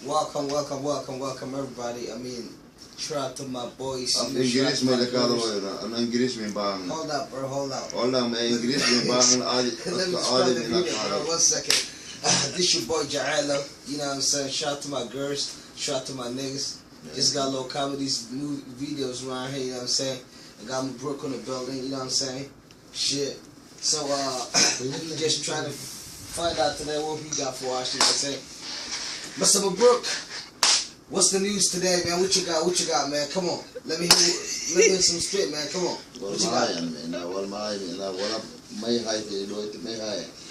Welcome, everybody. I mean, shout out to my boys. Ang Inggeris may lakado ko yun. Ang Inggeris may bahang. Hold up, bro. Hold on, may Inggeris may bahang. Let me start the video, bro. 1 second. This your boy Jaalo. You know what I'm saying? Shout out to my girls. Shout out to my niggas. Yeah. Just got a little comedies, new videos around here. You know what I'm saying? I got my Brooke on the building. You know what I'm saying? Shit. So just trying to find out today what we got for us. You know what I'm saying? Mr. Brooke, what's the news today, man? What you got, man? Come on. Let me hear some straight, man. Come on. What you got?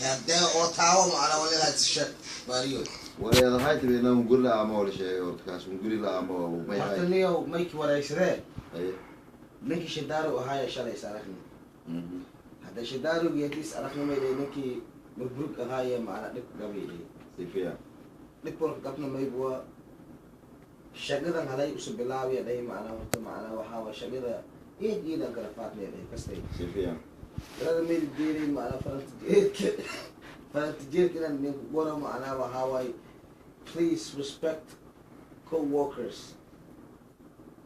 Yeah, damn, all tower, man. I want to like to shut. But you. ولا هاي تبي أنا نقول له أما ولا شيء وتكاس نقول له أما وما هاي. ما تنيو ميك ولا يسرع. أيه. ميك شدارو وهاي شلي سارخني. هذا شدارو يديس أرخني ما يدينكي مبروك هاي معنا لك قبيلي. سيفيا. لكن قبنا ما يبغى شجرة هذا يوسف بلاوي هذا معنا وتمعنا وحاول شجرة إيه جيدا كرفات ليه كستي. سيفيا. هذا ميل ديري معنا فرنتجير كنا نقول معنا وحاول please respect co-workers.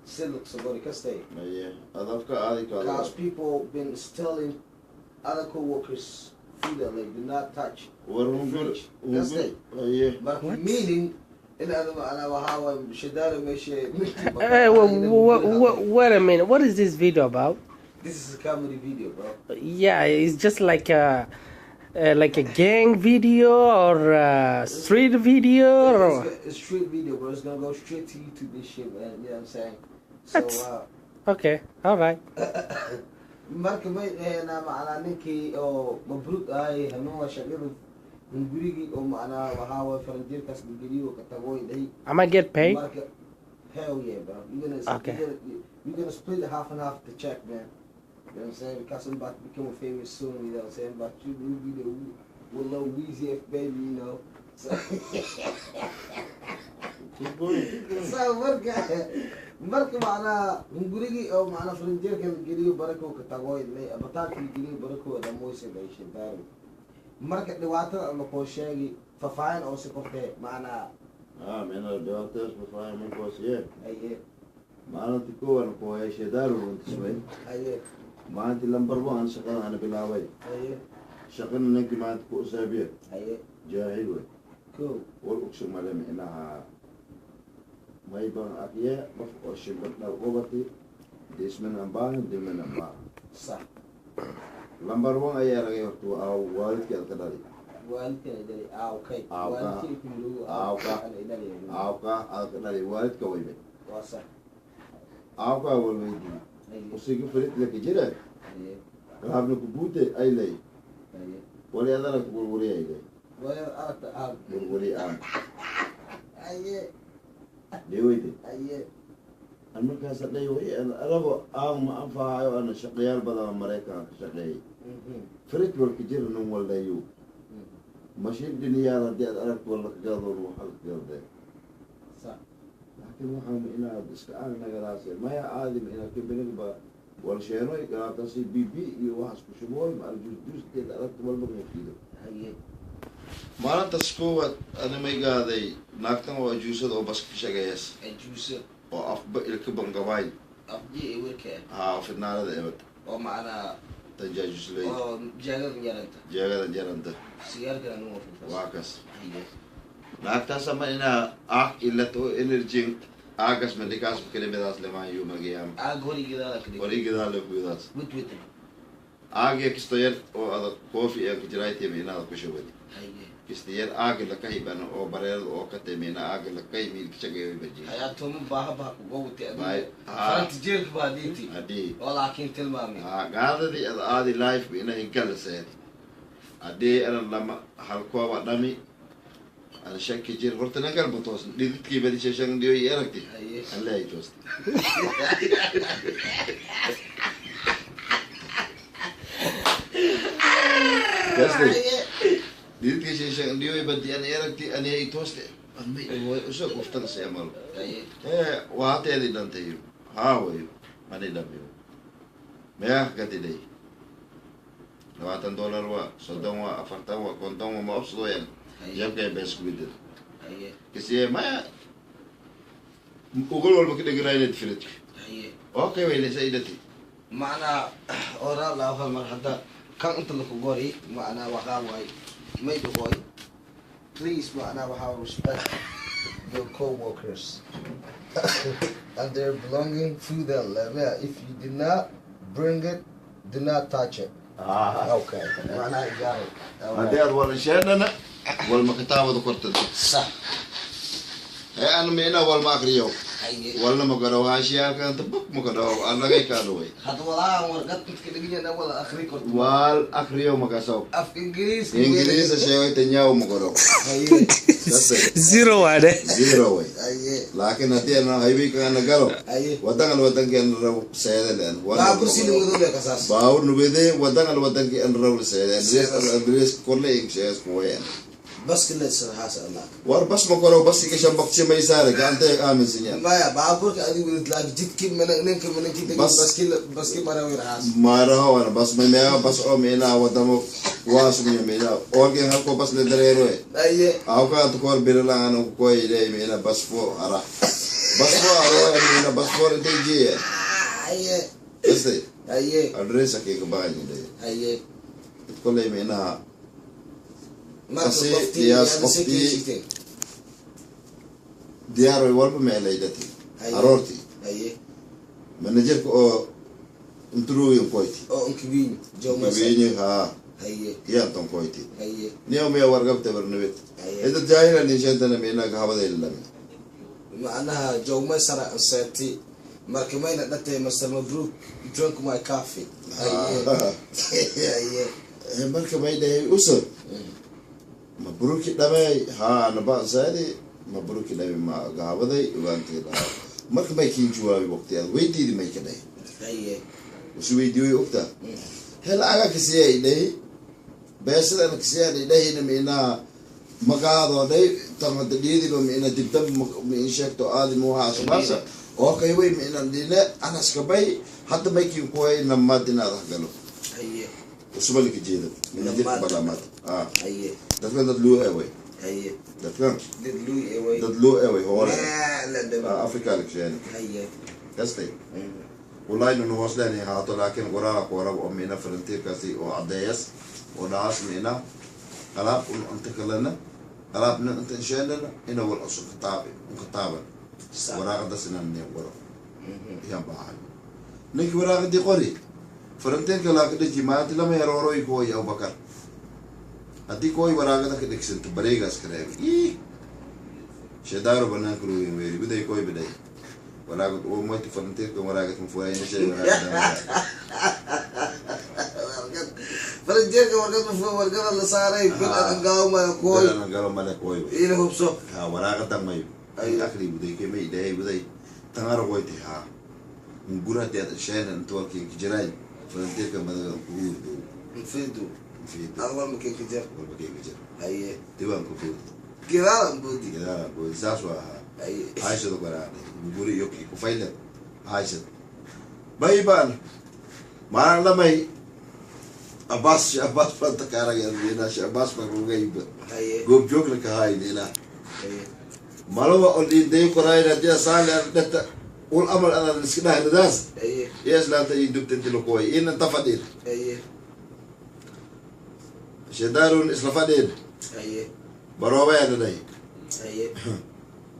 Silk sabori kastay. Yeah, adavka adi kala. Because people been stealing other co-workers' food that they do not touch. Kastay. Yeah. But meaning, in other how shidara meshe. Wait a minute. What is this video about? This is a comedy video, bro. Yeah, it's just like a gang video or a street video or it's a street video, bro. It's gonna go straight to YouTube. This shit, man. You know what I'm saying? So okay, all right. marka may na macna ninkii oo mabruuk ay hanuun shaqada gurigi oo macna waxa way faranjeerkaas geliyo ka tago ilay. Am I get paid? Hell yeah, bro. You're gonna split the half and half the check, man. You know what I'm saying? Because I'm about to become famous soon, you know what I'm saying? But you will be the with Lil Weezy F baby, you know. So marka macna gurigi oo macna faranjeerka geliyo barako ka tago ilay abataanka geliyo barako da moose bay shidaaru marka dhawaatada ama ko sheegi fafaan oo si qortay macna meena dhawaatada fafaan ma ko siye aye macna tiko aan ko ay shidaaru runtismay aye maanta lambar 1 shaqada aan bilaabay aye shaqada ninki maanta ku saabiye aye jaahil way cool wal uqsum malam inaha may bang akiya baf o shimbat na qobati disman ambaan diman ambaan صح lambar 1 ayaa laga horto aw waalidka ka dhali waalidka dhali okay waalidka ku mudug ka dhali waalidka waybe waa صح ka walweydi usiga farid laka jira qaabna ku buute ay lay wali adana ku wali ay lay wali arta wali aan aye deewayde aye an markaas dhayo arabo aan ma anfaayo ana shaqayaal badan Mareykanka ka shaqeeyay farid walka jira nin walayo mashiin diniyaal hadii aad aragto wala ka gaado waxa ka gaado صح laakiin waxaan inaad iska aagnaagadaas maya aadim inaad ka bilagba wal sheenoy galaatasi bb iyo wax ku shubool ma juuskeed aragto walba ma fiido aye maalintaas koowaad ana may gaaday naagtan oo juusada oo bas ka shaqeeyay juusa oo afba ilka bangawaay afji weelka fidnaanada eebad oo macna tanjaajusley oo jagada yaranta sigaarka anu waa kas naagtaas ama inaa ilato energy aagas medikaas kelimadaas lemaan magayam horigidaa la gudaas aagya kistoyar oo adag koofi ee kujiraaytay inaad ku shubay kistoyar aag la ka hibana oo bareer oo ka teemina aag la ka yimid kishagay baji hay'atu baaha ku gowti faranjeerka baaditi adi oo laakiin tilmaami gaadadi aadi life ina inkalsay adi ana lama hal kooba dhami أنا شاك كتير قلت أنا قلب توصل ديت كي بدي شاشة ديو يركتي الله يتوصل كسر ديت كي شاشة ديو يبدي أنا يركتي أنا يتوصل أمي هو أشوف أفترس يا مال وهاتي هذي دانتيو هاوي أنا داميو ما قتي لي $20 $40 $50 ما أبصره يعني يبقى بس كويدر كسي ما وقول والله كده قراية فريت هي اوكي ويلي سيدتي معنا أورا لا أفهم مرحبا كان أنت اللي كقولي معنا وخاوي ما يدقوي please معنا وخاوي respect your co-workers and their belonging to them. If you did not bring it, do not touch it. Okay. معناها إيجابي. هذه أول شيء أنا والمكتاب ذكرت صح. أنا من أول ما أقريه أيه. ولا ما قرأوا أشياء كانت بق ما قرأوا أنا كي كانوا هذا ولا ورقت كده أنا ولا آخري كنت. وال أقريه ما كسو. أف إنجليز. إنجليز الشيء تنياو ما قرأوا. أيه. زيرو هذا. زيرو أيه. لكن هذه أنا هايبي كأنا قرأوا. أيه. وطن كأن رو سيدنا. باور سيلي مدول يا كساس. باور نبيده وطن كأن رو سيدنا. دريس كله إنجليز كويان. بس كله الصراحة الله. war bas ma koro bas ke sham bakche mai sare ka ante amin sinya ما يا باور كأدي ولد لا جد كي من كي بس كي مرة ويرهاس. mara hawa bas mai mea bas o mena wadamo was mi mena orge har ko bas le dare roe أيه. au ka to kor birala anu ko ile mena bas fo ara mena bas fo te ji أيه. este أيه. address ke ka ba ni de أيه. ko le mena ما Kasi, تبغى yes, هذا سكين. diaro walba me leidati أيه. arorti أيه. manager ko intru yung koiti أو إنكبين جو ما bini ha أيه. yan tong koiti أيه. niyo me wargab te bernabit أيه. ida jahila ni shentana me na gahaba de lami معناها جو ما سرع ساتي مركمين نتى مستر مبروك drink my coffee. أيه. أيه. marka may de usul mabruki dame ha na ba sadi mabruki dame ma gahaba de ibanti la marka may kin juwabi waqti ad weydii may kadai أيه. usu weydii ukta hel aga kisiye de besada kisiye de na me na magado de tama de di lo me na dibdam me inshekto adi mo ha sabasa okay we me na dile anas kabay hatta may kin ko ay na madina galo أيه. usubali kijida me dit balamat أيه. datkan dat lu away أيه. datkan دلوي أوي. dat lu away hore لا لا afrika lekshani أيه. kastay والله انه وصلني هاتو لكن قرا امينا فرنتير كاسي او عديس وناس مينا قلاب انت كلنا قلابنا انت انشالنا هنا هو الاصل كتابا وراغ دسنا من ورا يا باي نيك وراغ دي قري فرنتير كلا كدي جماعه لما يرورو يكوي ابو بكر ادي كوي وراغ دك دكسنت بريغاس كريم شدارو بنا كروي ويري بدي كوي بدي ولا قلت وما تفرنتير كم ولا قلت مفورين شيء ولا فرنجيك ورقة مفهوم ورقة اللي صار يقول أنا قاوم أنا كوي. أنا قاوم أنا كوي. إيه هو بسوا. ها ولا قدام ما يب. أي أكلي بدي كم يدعي بدي تنار قويتي ها. نقولها تيات الشين أنتوا كي كجراي فرنتير كم هذا كبير دو. مفيدو. مفيد. أول ما كي كجر. أول ما كي كجر. أيه. تبان كبير. كذا بودي. كذا بودي ساسوا. أيه. عايشة ده قراني. نقولي يوكي كفايلة. عايشة. بايبان. ما أنا لما Abbas panta karang yan dina si Abbas magugay ba gob joke na kahay nila malawa oli day koray na dia sala data ul amal ana niskina hadas yes la ta iduk tentilo koy in tafadil shedarun islafadil barawa ya dai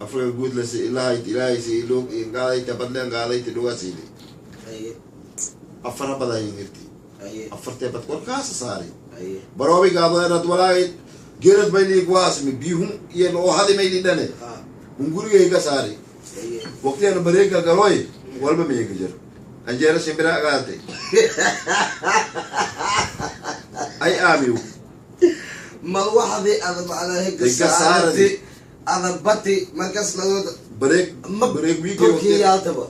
afra good la si ilahi si ilok ingalay tapadlan galay tiduwa sili afra pala yingirti أفرتي بتقول كاس صاري بروي قاضي أنا تولاي جرت بيني قواسمي بيهم يلو هذا ما يلينني ونقول يه كساري وقتي أنا بريك قروي ولا بمي يكجر أنجيل سيمبرا قاتي أي آميو ما الواحد أنا على هيك ساري أنا بتي مركز نقول بريك بيجي تركيا يالتبا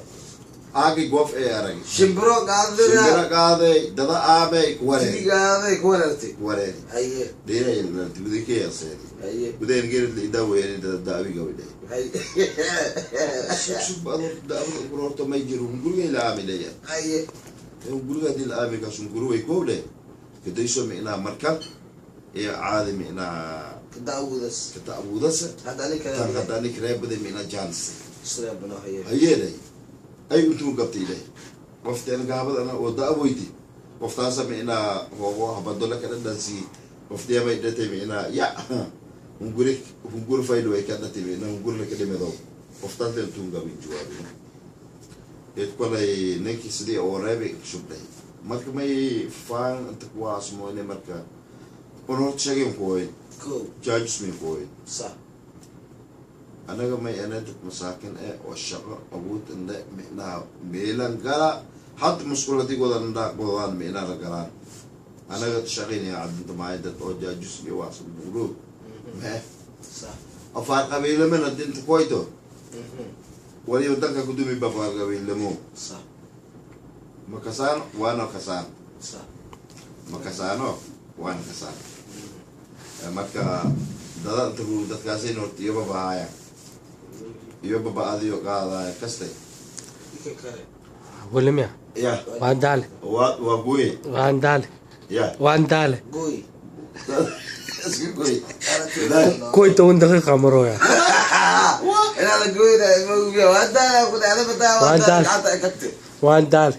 آگی گوف ایارگی شمبرو قاضي دادا آبی کوره تيجي قاضي كورتي کوره أيه دیره ایلن تبدی کی اصلی أيه بدین غير اللي داوي يعني داوي قوي ده أيه شوف بعض داوي قرورته ما يجروا نقول إلى عامل ده أيه نقول هذه العامل كاسون قروي كوله كده يسمى إنا مركب عادي منا كداودس كداودس هذا لك هذا لك رأي بدي منا جانس سلام هيالي أي أنتم قبتي وفتين قابل أنا ودا أبويتي وفتان سمعنا هو بدل كذا دانسي وفتيا ما يدتي معنا يا نقول فايلو كذا تبينا نقول لك كده مدو وفتان أنتم قابل جوابي يتقول لي نكى سدي أورابي شبلي ما كمي فان أنت كواس موينة مركا ونروح شقيم كوين جاجس من كوين صح أنا كمي أنا مساكن والشقة أبوت إن منا ميلان قلا حتى مشكلتي قدرنا دا قدرنا منا لقران أنا قد شقيني عدد ما يدت أو جاجس بيواصل بقولوا ما صح أفارق قبيلة من الدين تكويتو ولي ودك قدومي بفارق قبيلة مو صح مكسان وانا كسان صح makasano wan kasan maka dada tu datkasi norti yo bahaya yo baba adio kada kaste William ya ya Vandal wa gui Vandal ya Vandal Gui gui Koi to unda ka kamero ya أنا على قوي ده موجود وأنت كنت أنا بتاع Vandal حتى أكتر Vandal